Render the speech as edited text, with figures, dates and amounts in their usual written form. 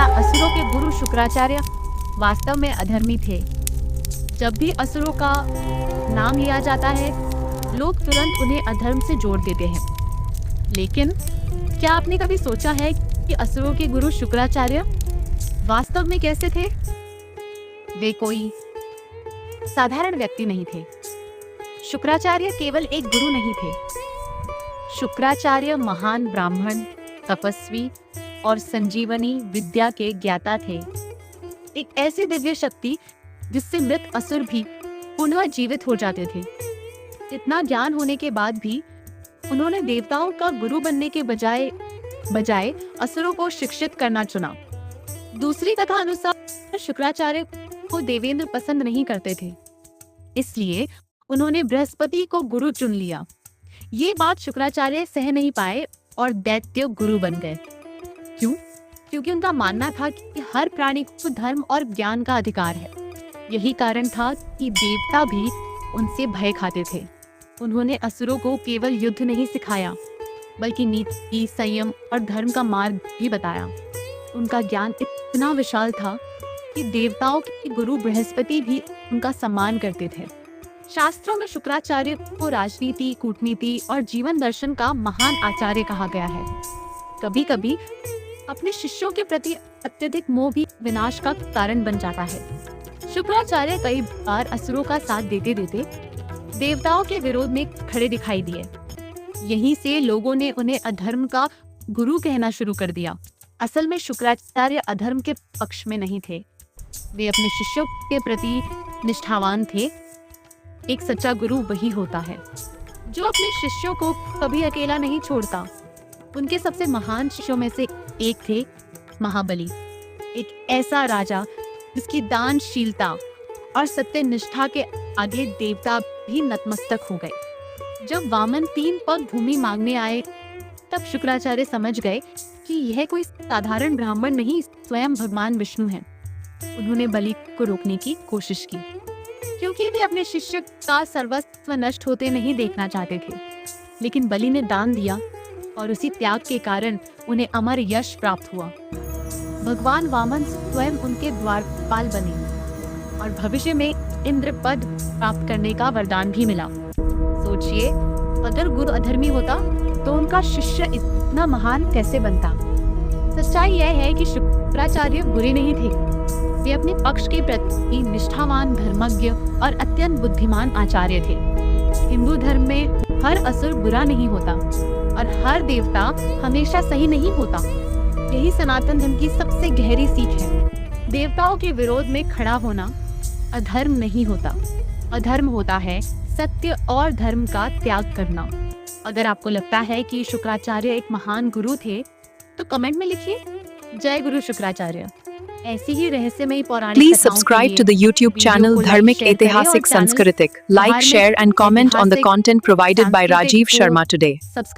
क्या असुरों के गुरु शुक्राचार्य वास्तव में अधर्मी थे? जब भी असुरों का नाम लिया जाता है, लोग तुरंत उन्हें अधर्म से जोड़ देते हैं। लेकिन क्या आपने कभी सोचा है कि असुरों के गुरु शुक्राचार्य वास्तव में कैसे थे? वे कोई साधारण व्यक्ति नहीं थे। शुक्राचार्य केवल एक गुरु नहीं थे। शुक्राचार्य महान ब्राह्मण, तपस्वी और संजीवनी विद्या के ज्ञाता थे। एक ऐसी दिव्य शक्ति जिससे मृत असुर भी पुनः जीवित हो जाते थे। इतना ज्ञान होने के बाद भी उन्होंने देवताओं का गुरु बनने के बजाय असुरों को शिक्षित करना चुना। दूसरी कथा अनुसार शुक्राचार्य को देवेंद्र पसंद नहीं करते थे, इसलिए उन्होंने बृहस्पति को गुरु चुन लिया। ये बात शुक्राचार्य सह नहीं पाए और दैत्य गुरु बन गए। क्यों? क्योंकि उनका मानना था कि हर प्राणी को धर्म और ज्ञान का अधिकार है। यही कारण था कि देवता भी उनसे भय खाते थे। उन्होंने असुरों को केवल युद्ध नहीं सिखाया, बल्कि नीति, संयम और धर्म का मार्ग भी बताया। उनका ज्ञान इतना विशाल था कि देवताओं के गुरु बृहस्पति भी उनका सम्मान करते थे। शास्त्रों में शुक्राचार्य को राजनीति, कूटनीति और जीवन दर्शन का महान आचार्य कहा गया है। कभी-कभी अपने शिष्यों के प्रति अत्यधिक मोह भी विनाश का कारण बन जाता है। शुक्राचार्य कई बार असुरों का साथ देते देते देवताओं के विरोध में खड़े दिखाई दिए। यहीं से लोगों ने उन्हें अधर्म का गुरु कहना शुरू कर दिया। असल में शुक्राचार्य अधर्म के पक्ष में नहीं थे। वे अपने शिष्यों के प्रति निष्ठावान थे। एक सच्चा गुरु वही होता है जो अपने शिष्यों को कभी अकेला नहीं छोड़ता। उनके सबसे महान शिष्यों में से एक थे महाबली, एक ऐसा राजा जिसकी दानशीलता और सत्य निष्ठा के आगे देवता भी नतमस्तक हो गए। जब वामन 3 पग भूमि मांगने आए, तब शुक्राचार्य समझ गए कि यह कोई साधारण ब्राह्मण नहीं, स्वयं भगवान विष्णु हैं। उन्होंने बलि को रोकने की कोशिश की, क्योंकि वे अपने शिष्य का सर्वस्व नष्ट होते नहीं देखना चाहते थे। लेकिन बलि ने दान दिया और उसी त्याग के कारण उन्हें अमर यश प्राप्त हुआ। भगवान वामन स्वयं उनके द्वारपाल बने और भविष्य में इंद्र पद प्राप्त करने का वरदान भी मिला। सोचिए, अगर गुरु अधर्मी होता तो उनका शिष्य इतना महान कैसे बनता? सच्चाई यह है कि शुक्राचार्य बुरे नहीं थे। वे अपने पक्ष के प्रति निष्ठावान, धर्मज्ञ और अत्यंत बुद्धिमान आचार्य थे। हिंदू धर्म में हर असुर बुरा नहीं होता और हर देवता हमेशा सही नहीं होता। यही सनातन धर्म की सबसे गहरी सीख है। देवताओं के विरोध में खड़ा होना अधर्म नहीं होता। अधर्म होता है सत्य और धर्म का त्याग करना। अगर आपको लगता है कि शुक्राचार्य एक महान गुरु थे, तो कमेंट में लिखिए, जय गुरु शुक्राचार्य। ऐसी ही रहस्यमयी पौराणिक Please subscribe to the YouTube channel Dharmik Aitihasik Sanskritik. Like, share and comment on the content provided by Rajiv Sharma today.